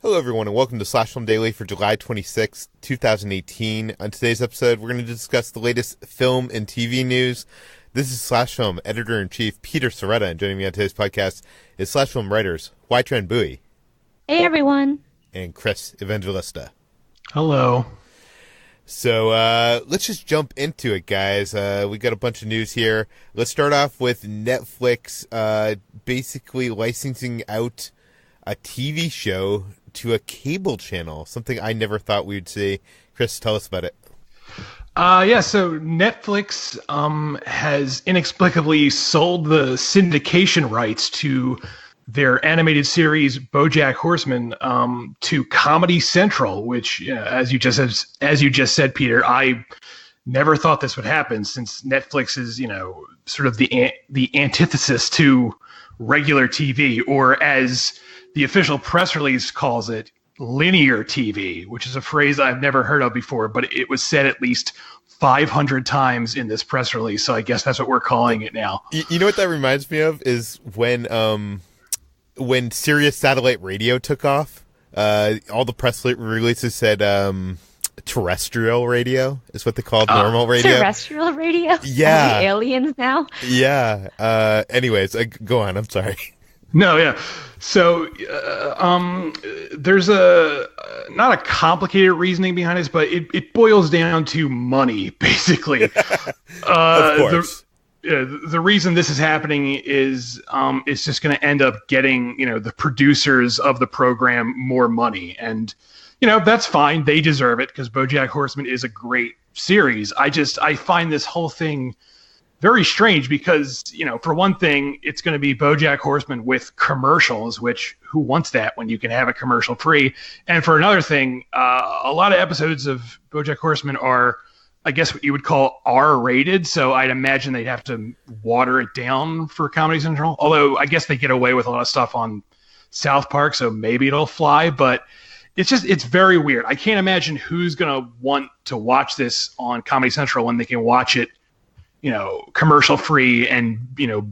Hello, everyone, and welcome to Slash Film Daily for July 26, 2018. On today's episode, we're going to discuss the latest film and TV news. This is Slash Film Editor-in-Chief Peter Sciretta, and joining me on today's podcast is Slash Film writers Hoai-Tran. Hey, everyone. And Chris Evangelista. Hello. So, let's just jump into it, guys. We got a bunch of news here. Let's start off with Netflix, basically licensing out a TV show to a cable channel, something I never thought we would see. Chris, tell us about it. So Netflix has inexplicably sold the syndication rights to their animated series Bojack Horseman to Comedy Central, which, as you just said, Peter, I never thought this would happen, since Netflix is, sort of the antithesis to regular TV, or as the official press release calls it, linear TV, which is a phrase I've never heard of before, but it was said at least 500 times in this press release, so I guess that's what we're calling it now. You know what that reminds me of is when Sirius satellite radio took off, all the press releases said terrestrial radio is what they called normal radio. Terrestrial radio? Yeah. Are we aliens now? Yeah. Anyways, go on. I'm sorry. No, yeah. So there's not a complicated reasoning behind this, but it boils down to money, basically. Of course. The reason this is happening is it's just going to end up getting, the producers of the program more money. And, that's fine. They deserve it, because BoJack Horseman is a great series. I find this whole thing very strange because, for one thing, it's going to be BoJack Horseman with commercials, which who wants that when you can have it commercial free? And for another thing, a lot of episodes of BoJack Horseman are, I guess, what you would call R-rated. So I'd imagine they'd have to water it down for Comedy Central. Although I guess they get away with a lot of stuff on South Park, so maybe it'll fly. But it's very weird. I can't imagine who's going to want to watch this on Comedy Central when they can watch it, commercial free and,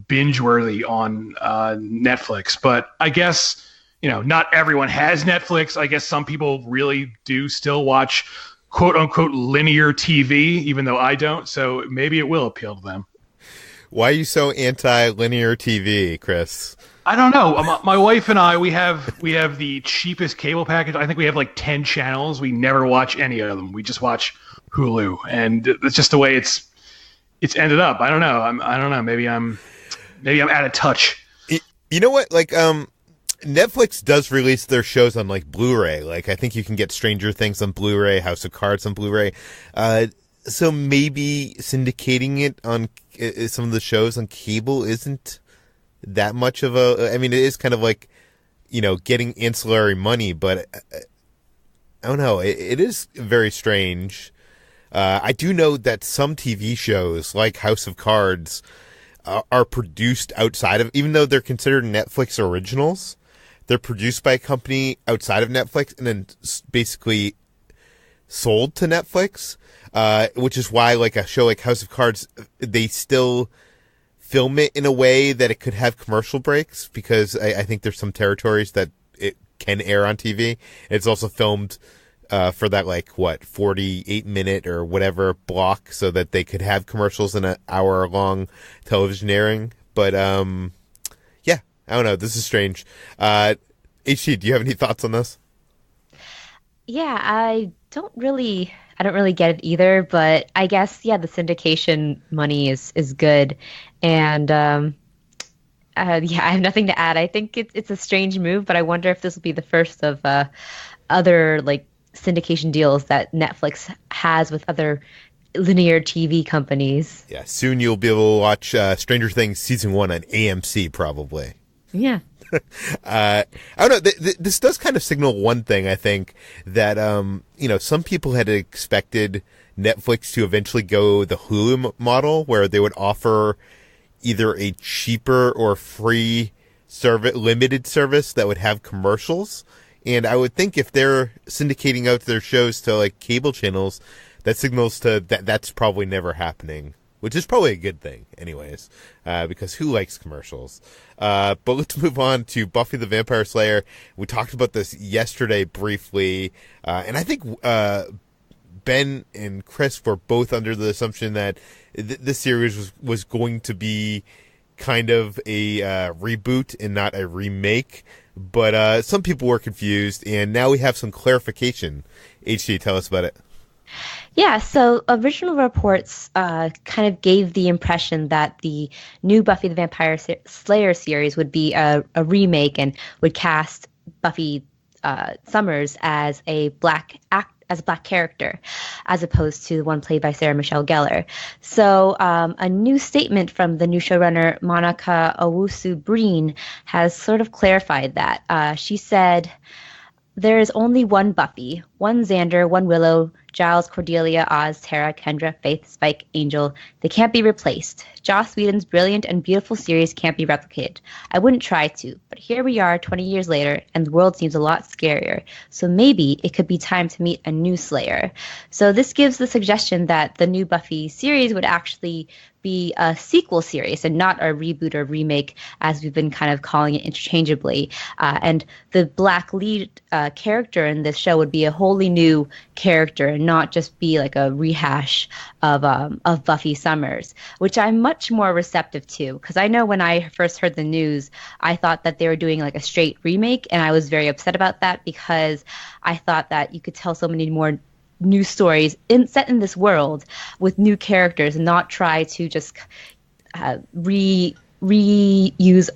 binge worthy on Netflix. But I guess, not everyone has Netflix. I guess some people really do still watch quote unquote linear TV, even though I don't. So maybe it will appeal to them. Why are you so anti-linear TV, Chris? I don't know. My wife and I, we have the cheapest cable package. I think we have like 10 channels. We never watch any of them. We just watch Hulu, and it's just the way it's ended up. I don't know. I don't know. Maybe I'm out of touch. You know what? Like, Netflix does release their shows on like Blu-ray. Like, I think you can get Stranger Things on Blu-ray, House of Cards on Blu-ray. So maybe syndicating it on some of the shows on cable isn't that much of a. I mean, it is kind of like, getting ancillary money, but I don't know. It is very strange. I do know that some TV shows, like House of Cards, are produced outside of, even though they're considered Netflix originals, they're produced by a company outside of Netflix and then basically sold to Netflix, which is why, like, a show like House of Cards, they still film it in a way that it could have commercial breaks, because I think there's some territories that it can air on TV. It's also filmed for that, 48-minute or whatever block, so that they could have commercials in an hour-long television airing. But, yeah, I don't know. This is strange. HT, do you have any thoughts on this? Yeah, I don't really get it either, but I guess, the syndication money is good. And, I have nothing to add. I think it's a strange move, but I wonder if this will be the first of other, syndication deals that Netflix has with other linear TV companies. Yeah, soon you'll be able to watch Stranger Things Season 1 on AMC, probably. Yeah. I don't know. This does kind of signal one thing, I think, that, some people had expected Netflix to eventually go the Hulu model, where they would offer either a cheaper or free limited service that would have commercials. And I would think if they're syndicating out their shows to cable channels, that signals to that's probably never happening. which is probably a good thing anyways, because who likes commercials? But let's move on to Buffy the Vampire Slayer. We talked about this yesterday briefly, and I think Ben and Chris were both under the assumption that this series was going to be kind of a reboot and not a remake. But some people were confused, and now we have some clarification. HT, tell us about it. Yeah, so original reports kind of gave the impression that the new Buffy the Vampire Slayer series would be a remake and would cast Buffy Summers as a black character, as opposed to the one played by Sarah Michelle Gellar. So a new statement from the new showrunner, Monica Owusu-Breen, has sort of clarified that. She said, "There is only one Buffy, one Xander, one Willow, Giles, Cordelia, Oz, Tara, Kendra, Faith, Spike, Angel. They can't be replaced. Joss Whedon's brilliant and beautiful series can't be replicated. I wouldn't try to, but here we are 20 years later, and the world seems a lot scarier. So maybe it could be time to meet a new Slayer." So this gives the suggestion that the new Buffy series would actually be a sequel series and not a reboot or remake, as we've been kind of calling it interchangeably. And the black lead character in this show would be a wholly new character and not just be like a rehash of Buffy Summers, which I'm much more receptive to, because I know when I first heard the news, I thought that they were doing like a straight remake, and I was very upset about that because I thought that you could tell so many more new stories set in this world with new characters and not try to just reuse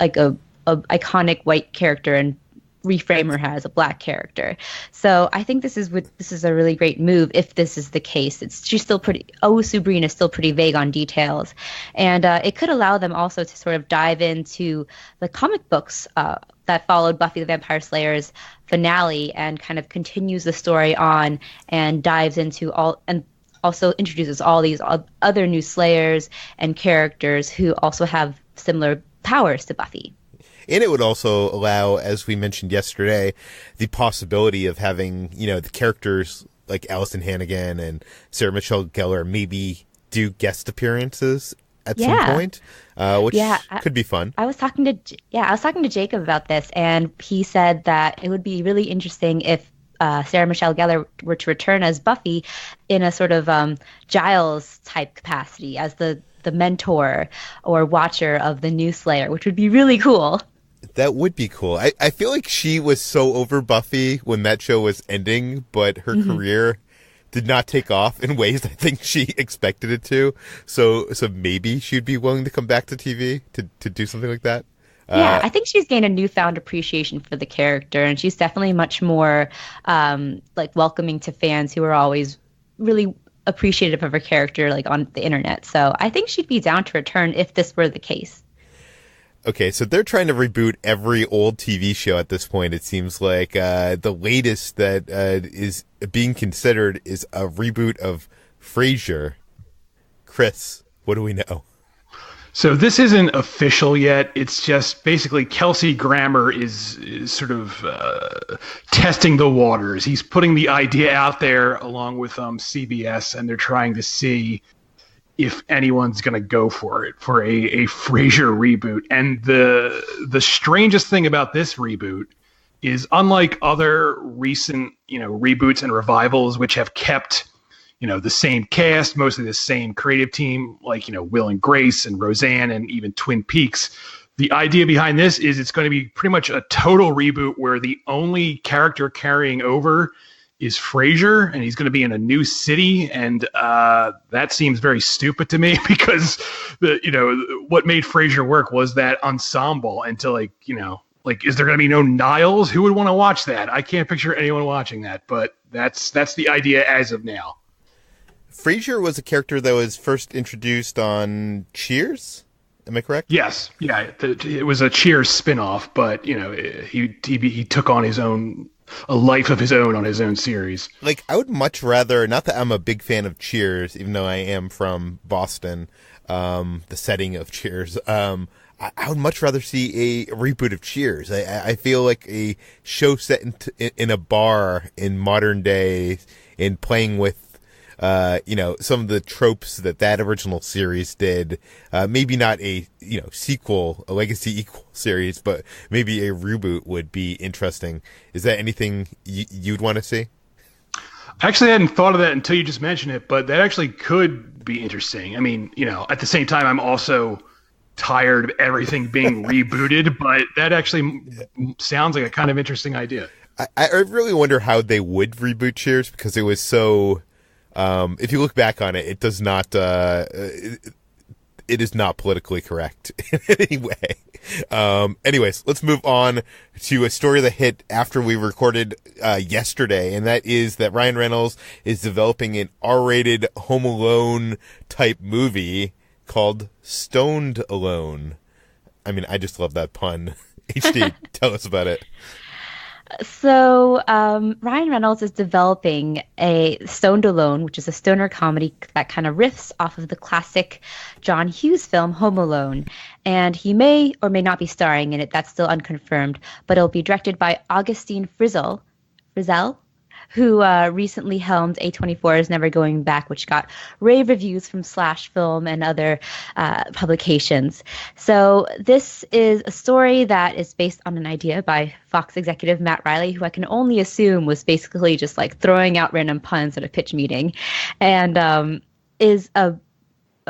like a iconic white character and reframe her as a black character. So I think this is a really great move if this is the case. She's still pretty, Owusu-Breen is still pretty vague on details, and it could allow them also to sort of dive into the comic books that followed Buffy the Vampire Slayer's finale and kind of continues the story on and dives into all, and also introduces all these other new Slayers and characters who also have similar powers to Buffy. And it would also allow, as we mentioned yesterday, the possibility of having, the characters like Allison Hannigan and Sarah Michelle Gellar maybe do guest appearances at some point, which could be fun. I was talking to Jacob about this, and he said that it would be really interesting if Sarah Michelle Gellar were to return as Buffy in a sort of Giles type capacity as the mentor or watcher of the new Slayer, which would be really cool. That would be cool. I feel like she was so over Buffy when that show was ending, but her career did not take off in ways I think she expected it to. So maybe she'd be willing to come back to TV to do something like that. Yeah, I think she's gained a newfound appreciation for the character, and she's definitely much more like welcoming to fans who are always really appreciative of her character, like on the internet. So I think she'd be down to return if this were the case. Okay, so they're trying to reboot every old TV show at this point. It seems like the latest that is being considered is a reboot of Frasier. Chris, what do we know? So this isn't official yet. It's just basically Kelsey Grammer is sort of testing the waters. He's putting the idea out there along with CBS, and they're trying to see if anyone's going to go for it, for a Frasier reboot. And the strangest thing about this reboot is, unlike other recent, reboots and revivals, which have kept, the same cast, mostly the same creative team, like, Will and Grace and Roseanne and even Twin Peaks. The idea behind this is it's going to be pretty much a total reboot where the only character carrying over is Frasier, and he's going to be in a new city, and that seems very stupid to me because what made Frasier work was that ensemble. And to is there going to be no Niles? Who would want to watch that? I can't picture anyone watching that, but that's the idea as of now. Frasier was a character that was first introduced on Cheers. Am I correct? Yes. Yeah. It was a Cheers spinoff, but he took on a life of his own on his own series. Like, I would much rather, not that I'm a big fan of Cheers, even though I am from Boston, the setting of Cheers, I would much rather see a reboot of Cheers. I feel like a show set in a bar in modern day and playing with some of the tropes that original series did. Maybe not a sequel, a legacy equal series, but maybe a reboot would be interesting. Is that anything you'd want to see? Actually, I hadn't thought of that until you just mentioned it, but that actually could be interesting. I mean, at the same time, I'm also tired of everything being rebooted, but that actually sounds like a kind of interesting idea. I really wonder how they would reboot Cheers, because it was so. If you look back on it, it does not. It is not politically correct in any way. Anyways, let's move on to a story that hit after we recorded yesterday, and that is that Ryan Reynolds is developing an R-rated Home Alone type movie called Stoned Alone. I mean, I just love that pun. HD, tell us about it. So Ryan Reynolds is developing a Stoned Alone, which is a stoner comedy that kind of riffs off of the classic John Hughes film Home Alone. And he may or may not be starring in it. That's still unconfirmed. But it'll be directed by Augustine Frizzell, who recently helmed A24's Never Going Back, which got rave reviews from Slash Film and other publications. So this is a story that is based on an idea by Fox executive Matt Riley, who I can only assume was basically just like throwing out random puns at a pitch meeting, and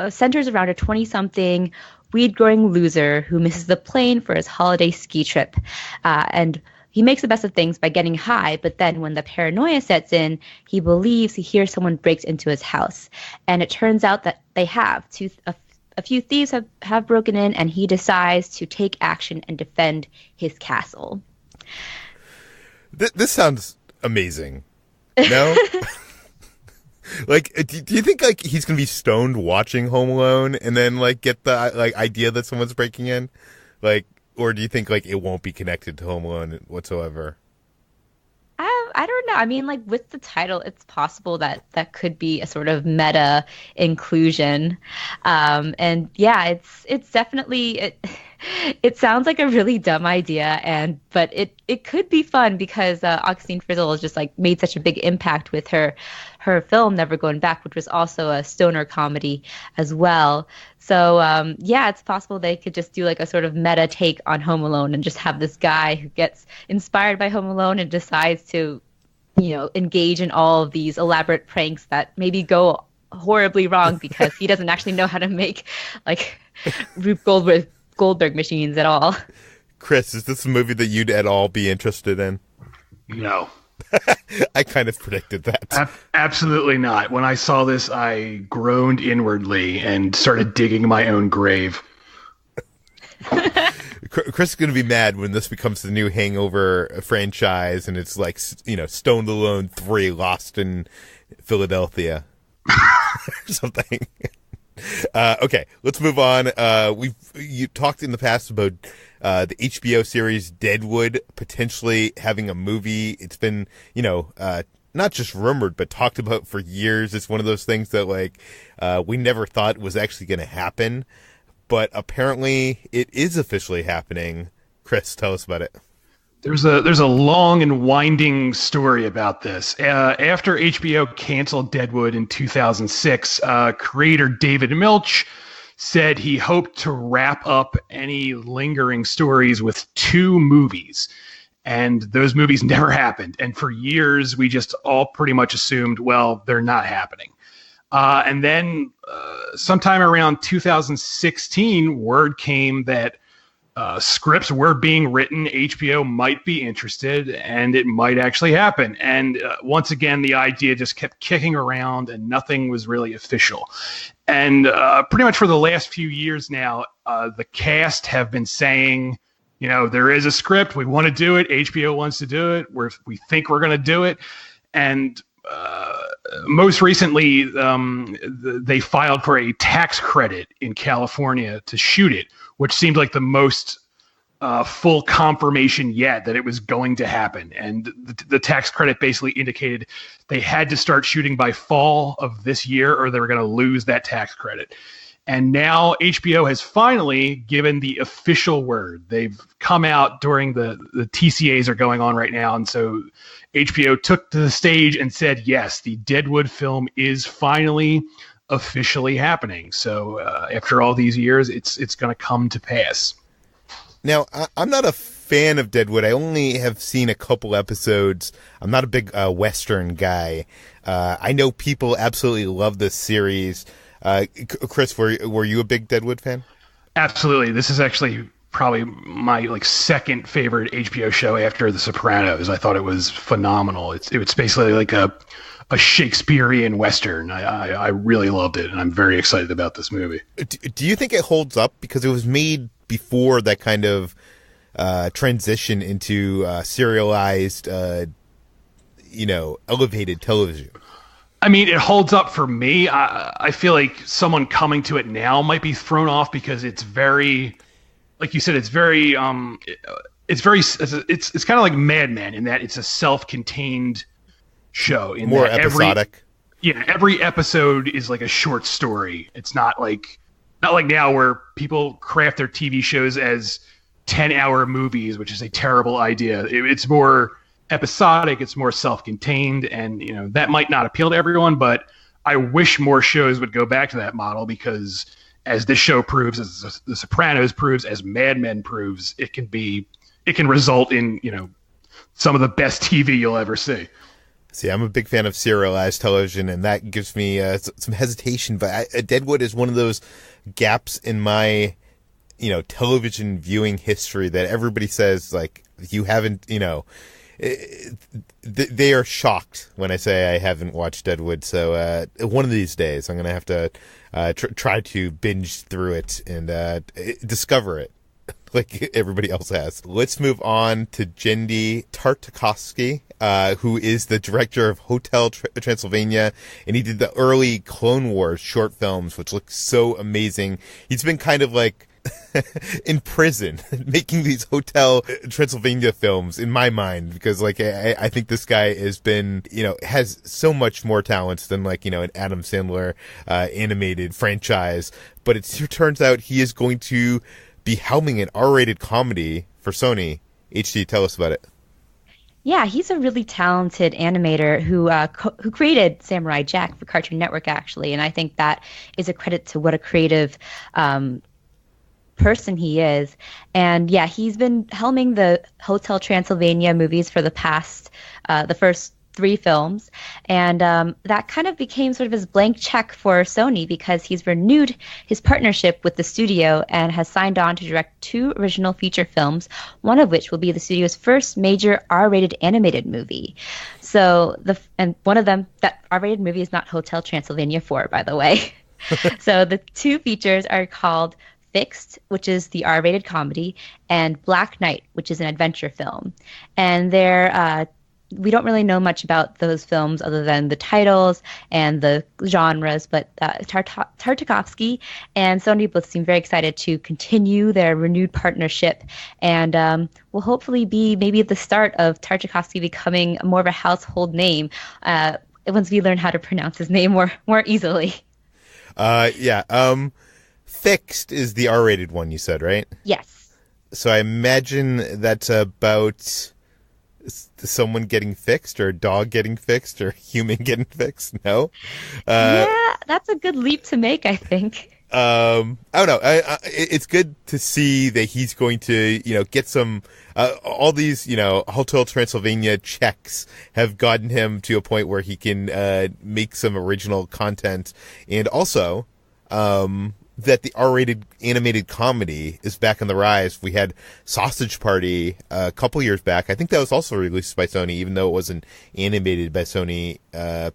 centers around a 20-something weed-growing loser who misses the plane for his holiday ski trip, and he makes the best of things by getting high, but then when the paranoia sets in, he believes he hears someone breaks into his house. And it turns out that they have. A few thieves have broken in, and he decides to take action and defend his castle. This sounds amazing. No? Like, do you think like he's gonna be stoned watching Home Alone and then like get the idea that someone's breaking in? Like, or do you think like it won't be connected to Home Alone whatsoever? I don't know. I mean, like with the title, it's possible that could be a sort of meta inclusion. And yeah, it's definitely it sounds like a really dumb idea, but it could be fun because Augustine Frizzell has just like made such a big impact with her film Never Going Back, which was also a stoner comedy as well. So yeah, it's possible they could just do like a sort of meta take on Home Alone and just have this guy who gets inspired by Home Alone and decides to, engage in all of these elaborate pranks that maybe go horribly wrong because he doesn't actually know how to make like Rube Goldberg machines at all. Chris, is this a movie that you'd at all be interested in? No. I kind of predicted that. Absolutely not. When I saw this, I groaned inwardly and started digging my own grave. Chris is going to be mad when this becomes the new Hangover franchise and it's like, Stoned Alone 3 Lost in Philadelphia or something. Okay, let's move on. You talked in the past about the HBO series Deadwood potentially having a movie. It's been, not just rumored, but talked about for years. It's one of those things that we never thought was actually going to happen, but apparently it is officially happening. Chris, tell us about it. There's a long and winding story about this. After HBO canceled Deadwood in 2006, creator David Milch said he hoped to wrap up any lingering stories with 2 movies. And those movies never happened. And for years, we just all pretty much assumed, well, they're not happening. And then sometime around 2016, word came that scripts were being written, HBO might be interested, and it might actually happen. And once again, the idea just kept kicking around and nothing was really official. And pretty much for the last few years now, the cast have been saying, there is a script, we want to do it, HBO wants to do it, we think we're going to do it. And most recently, they filed for a tax credit in California to shoot it, which seemed like the most full confirmation yet that it was going to happen. And the tax credit basically indicated they had to start shooting by fall of this year or they were going to lose that tax credit. And now HBO has finally given the official word. They've come out during the TCAs are going on right now. And so HBO took to the stage and said, yes, the Deadwood film is finally officially happening. So after all these years, it's going to come to pass. Now, I'm not a fan of Deadwood. I only have seen a couple episodes. I'm not a big Western guy. I know people absolutely love this series. Chris, were you a big Deadwood fan? Absolutely. This is actually probably my second favorite HBO show after The Sopranos. I thought it was phenomenal. It's basically like a Shakespearean Western. I really loved it, and I'm very excited about this movie. Do you think it holds up? Because it was made before that kind of transition into serialized, elevated television. I mean, it holds up for me. I feel like someone coming to it now might be thrown off because it's very, like you said, it's kind of like Mad Men in that it's a self-contained show. More episodic. Every episode is like a short story. It's not like now where people craft their TV shows as 10-hour movies, which is a terrible idea. It's more episodic, it's more self-contained, and that might not appeal to everyone, but I wish more shows would go back to that model because as this show proves, as The Sopranos proves, as Mad Men proves, it can result in some of the best TV you'll ever see. See, I'm a big fan of serialized television, and that gives me some hesitation, but Deadwood is one of those gaps in my television viewing history that everybody says you haven't they are shocked when I say I haven't watched Deadwood. So one of these days I'm going to have to try to binge through it and discover it like everybody else has. Let's move on to Genndy Tartakovsky, who is the director of Hotel Transylvania, and he did the early Clone Wars short films, which look so amazing. He's been kind of in prison making these Hotel Transylvania films in my mind, because I think this guy has so much more talent than an Adam Sandler animated franchise. But it turns out he is going to be helming an R-rated comedy for Sony. HD, tell us about it. Yeah, he's a really talented animator who created Samurai Jack for Cartoon Network, actually, and I think that is a credit to what a creative person he is. And yeah, he's been helming the Hotel Transylvania movies for the first 3 films, and that kind of became sort of his blank check for Sony because he's renewed his partnership with the studio and has signed on to direct 2 original feature films, one of which will be the studio's first major R-rated animated movie. So one of them, that R-rated movie is not Hotel Transylvania 4, by the way. So the 2 features are called Fixed, which is the R-rated comedy, and Black Knight, which is an adventure film. And we don't really know much about those films other than the titles and the genres, but Tartakovsky and Sony both seem very excited to continue their renewed partnership, and will hopefully be maybe at the start of Tartakovsky becoming more of a household name once we learn how to pronounce his name more easily. Fixed is the R-rated one, you said, right? Yes. So I imagine that's about someone getting fixed, or a dog getting fixed, or a human getting fixed. No? Yeah, that's a good leap to make, I think. I don't know. It's good to see that he's going to, get some, all these, Hotel Transylvania checks have gotten him to a point where he can make some original content. And also, that the R-rated animated comedy is back on the rise. We had Sausage Party a couple years back. I think that was also released by Sony, even though it wasn't animated by Sony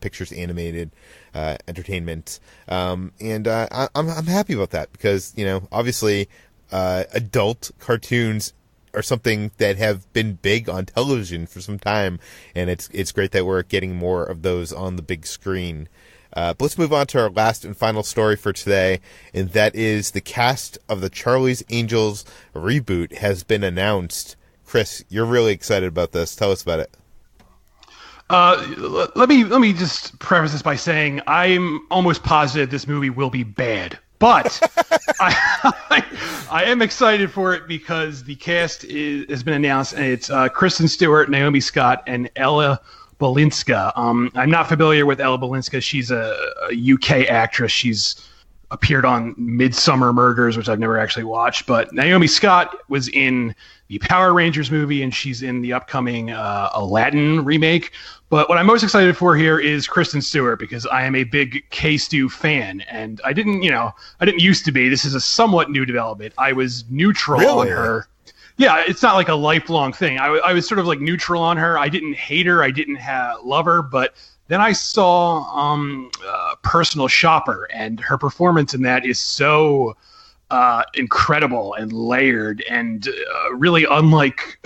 Pictures Animated Entertainment. And I'm happy about that because, obviously adult cartoons are something that have been big on television for some time, and it's great that we're getting more of those on the big screen. But let's move on to our last and final story for today, and that is the cast of the Charlie's Angels reboot has been announced. Chris, you're really excited about this. Tell us about it. Let me just preface this by saying I'm almost positive this movie will be bad, But I am excited for it because the cast has been announced, and it's Kristen Stewart, Naomi Scott, and Ella Balinska. I'm not familiar with Ella Balinska. She's a UK actress. She's appeared on Midsummer Murders, which I've never actually watched. But Naomi Scott was in the Power Rangers movie, and she's in the upcoming Aladdin remake. But what I'm most excited for here is Kristen Stewart, because I am a big K-Stu fan, and I didn't used to be. This is a somewhat new development. I was neutral on her. Yeah, it's not like a lifelong thing. I was sort of like neutral on her. I didn't hate her. I didn't love her, but then I saw Personal Shopper, and her performance in that is so incredible and layered and really unlike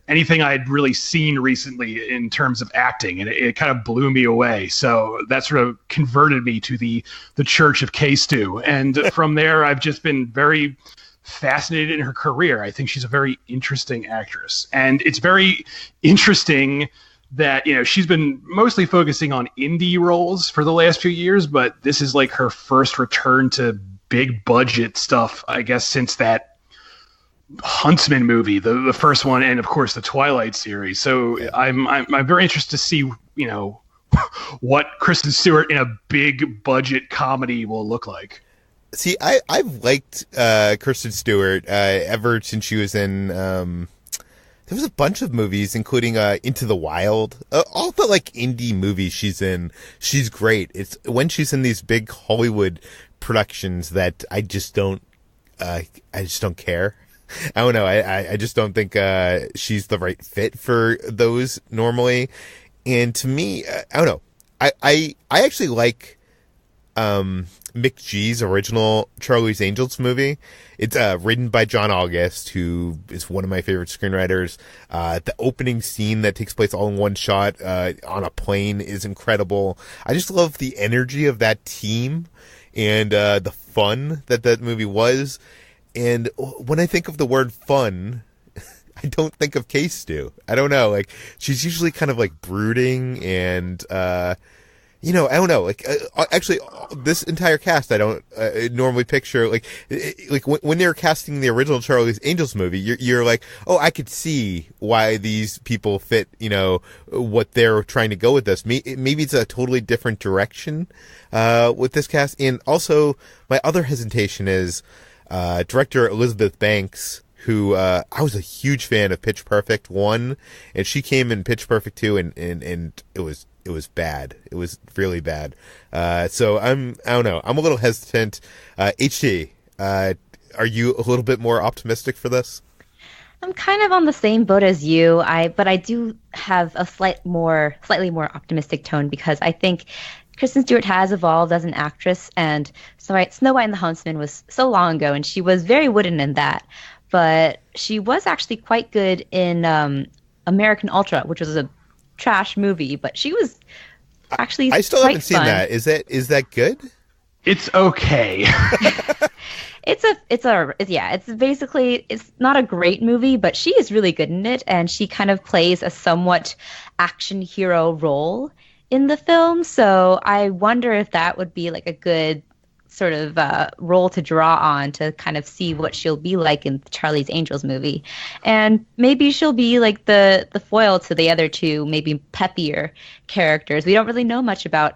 anything I had really seen recently in terms of acting, and it kind of blew me away. So that sort of converted me to the Church of K-Stu, and from there I've just been very fascinated in her career. I think she's a very interesting actress, and it's very interesting that, you know, she's been mostly focusing on indie roles for the last few years, but this is like her first return to big budget stuff, I guess, since that Huntsman movie, the first one, and of course the Twilight series. So I'm very interested to see, you know, what Kristen Stewart in a big budget comedy will look like. See, I've liked Kristen Stewart ever since she was in. There was a bunch of movies, including Into the Wild. All the like indie movies she's in, she's great. It's when she's in these big Hollywood productions that I just don't care. I don't know. I just don't think she's the right fit for those normally. And to me, I don't know. I actually like Mick G's original Charlie's Angels movie. It's written by John August, who is one of my favorite screenwriters. The opening scene that takes place all in one shot on a plane is incredible. I just love the energy of that team and the fun that movie was. And when I think of the word fun, I don't think of K-Stu. I don't know. Like, she's usually kind of like brooding and, you know, I don't know. Like, actually, this entire cast, I don't normally picture like when they're casting the original Charlie's Angels movie. You're like, oh, I could see why these people fit. You know, what they're trying to go with this. Maybe it's a totally different direction with this cast. And also, my other hesitation is director Elizabeth Banks, who I was a huge fan of Pitch Perfect 1, and she came in Pitch Perfect 2, and it was bad. It was really bad. So I don't know. I'm a little hesitant. HT, are you a little bit more optimistic for this? I'm kind of on the same boat as you. But I do have a slightly more optimistic tone, because I think Kristen Stewart has evolved as an actress, and Snow White and the Huntsman was so long ago, and she was very wooden in that. But she was actually quite good in American Ultra, which was a trash movie, but she was actually I still haven't seen that. Is that good? It's okay. It's basically, it's not a great movie, but she is really good in it, and she kind of plays a somewhat action hero role in the film. So I wonder if that would be like a good sort of role to draw on, to kind of see what she'll be like in Charlie's Angels movie. And maybe she'll be like the foil to the other two, maybe peppier characters. We don't really know much about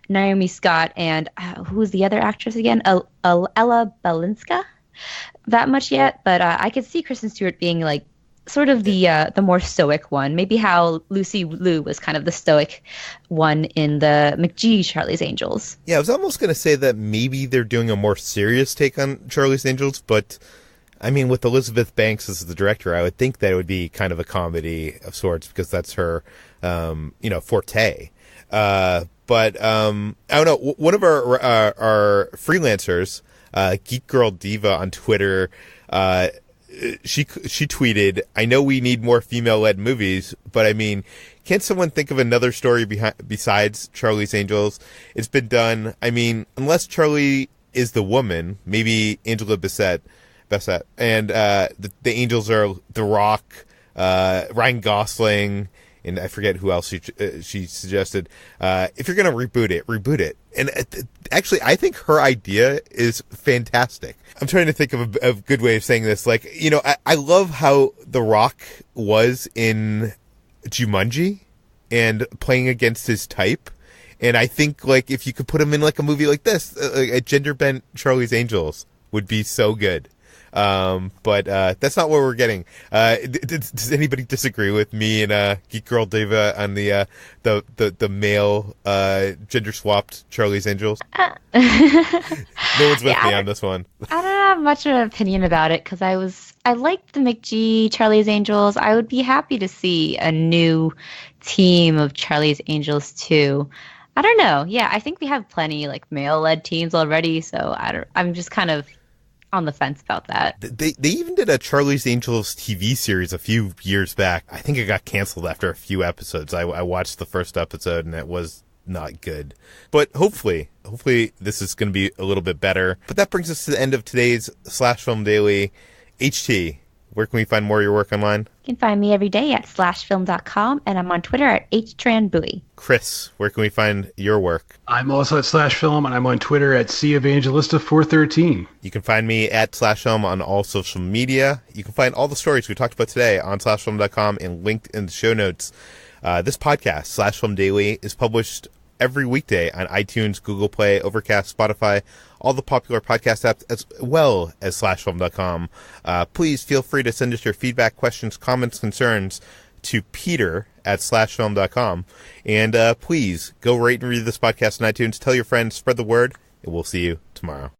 Naomi Scott and who's the other actress again? Ella Balinska? That much yet, but I could see Kristen Stewart being like sort of the more stoic one, maybe how Lucy Liu was kind of the stoic one in the McGee Charlie's Angels. Yeah, I was almost going to say that maybe they're doing a more serious take on Charlie's Angels, but I mean, with Elizabeth Banks as the director, I would think that it would be kind of a comedy of sorts, because that's her, forte. But I don't know. One of our freelancers, Geek Girl Diva on Twitter, she tweeted, "I know we need more female-led movies, but I mean, can't someone think of another story besides Charlie's Angels? It's been done. I mean, unless Charlie is the woman, maybe Angela Bassett, and the Angels are The Rock, Ryan Gosling, and I forget who else she suggested, if you're going to reboot it. And actually, I think her idea is fantastic. I'm trying to think of a good way of saying this. Like, I love how The Rock was in Jumanji and playing against his type. And I think, like, if you could put him in, like, a movie like this, a gender-bent Charlie's Angels would be so good. But that's not what we're getting. Does anybody disagree with me and Geek Girl Diva on the male gender-swapped Charlie's Angels? No one's with me on this one. I don't have much of an opinion about it because I liked the McG Charlie's Angels. I would be happy to see a new team of Charlie's Angels too. I don't know. Yeah, I think we have plenty like male-led teams already, so I'm just kind of on the fence about that. They even did a Charlie's Angels TV series a few years back. I think it got canceled after a few episodes. I watched the first episode and it was not good. But hopefully this is going to be a little bit better. But that brings us to the end of today's Slash Film Daily. HT, where can we find more of your work online? You can find me every day at slashfilm.com, and I'm on Twitter at HTranBuoy. Chris, where can we find your work? I'm also at /film, and I'm on Twitter at Evangelista413. You can find me at /film on all social media. You can find all the stories we talked about today on slashfilm.com and linked in the show notes. This podcast, Slash Film Daily, is published every weekday on iTunes, Google Play, Overcast, Spotify, all the popular podcast apps, as well as slashfilm.com. Please feel free to send us your feedback, questions, comments, concerns to Peter at slashfilm.com. And please go rate and review this podcast on iTunes. Tell your friends, spread the word, and we'll see you tomorrow.